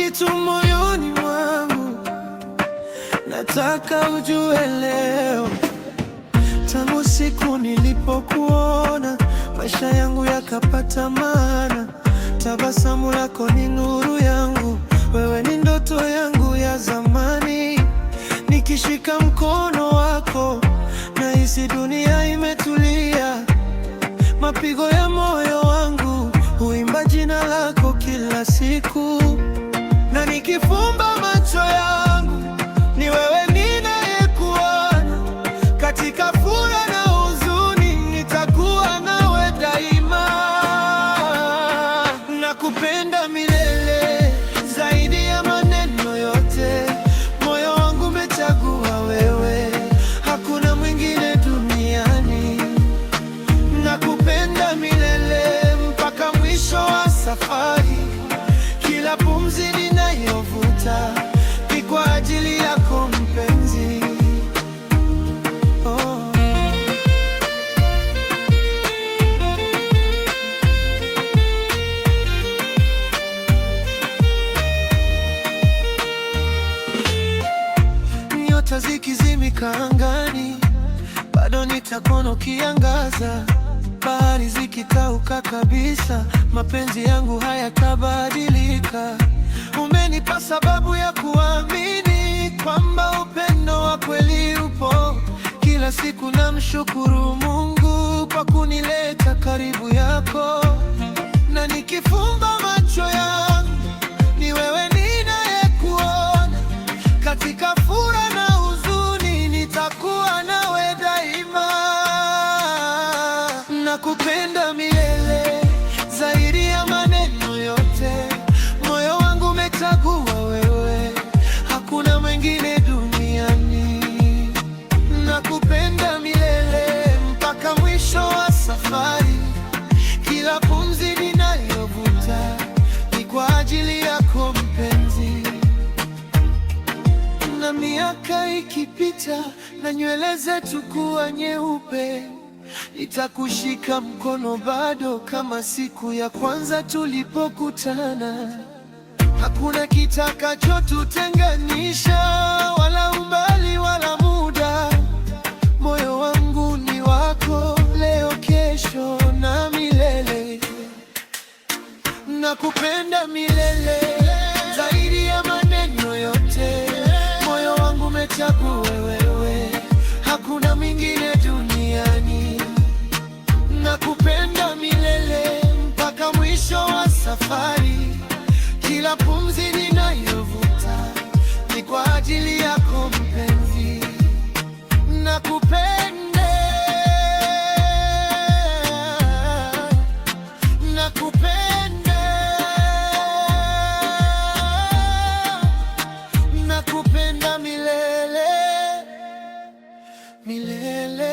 kitu moyoni mwangu, nataka ujue leo. Tangu siku nilipokuona, maisha yangu yakapata maana. Tabasamu lako ni nuru yangu, wewe ni ndoto yangu ya zamani. Nikishika mkono wako, nahisi dunia imetulia. Mapigo ya moyo wangu huimba jina lako kila siku, na nikifumba macho yangu ni wewe ninayekuona. Katika furaha na huzuni nitakuwa nawe daima. Nakupenda milele zaidi ya maneno yote, moyo wangu umechagua wewe, hakuna mwingine duniani. Nakupenda milele mpaka mwisho wa safari, kila pumzi ninayovuta ni kwa ajili yako mpenzi. Nyota zikizimika angani, bado nitakuona ukiangaza. Bahari zikikauka kabisa, mapenzi yangu hayatabadilika. Umenipa sababu ya kuamini kwamba upendo wa kweli upo. Kila siku namshukuru Mungu kwa kunileta karibu yako, na nikifumba macho yangu ni wewe ninayekuona. Katika furaha na huzuni nitakuwa nawe daima. Nakupenda milele zaidi ya maneno yote, moyo wangu umechagua wewe, hakuna mwingine duniani. Nakupenda milele mpaka mwisho wa safari, kila pumzi ninayovuta ni kwa ajili yako mpenzi. Na miaka ikipita na nywele zetu kuwa nyeupe, nitakushika mkono bado kama siku ya kwanza tulipokutana. Hakuna kitakachotutenganisha, wala umbali wala muda. Moyo wangu ni wako leo, kesho na milele. Nakupenda milele zaidi ya maneno yote, moyo wangu umechagua wewe, hakuna mwingine duniani. Nakupenda milele mpaka mwisho wa safari, kila pumzi ninayovuta ni kwa ajili yako mpenzi. Nakupenda, nakupenda, nakupenda milele, milele.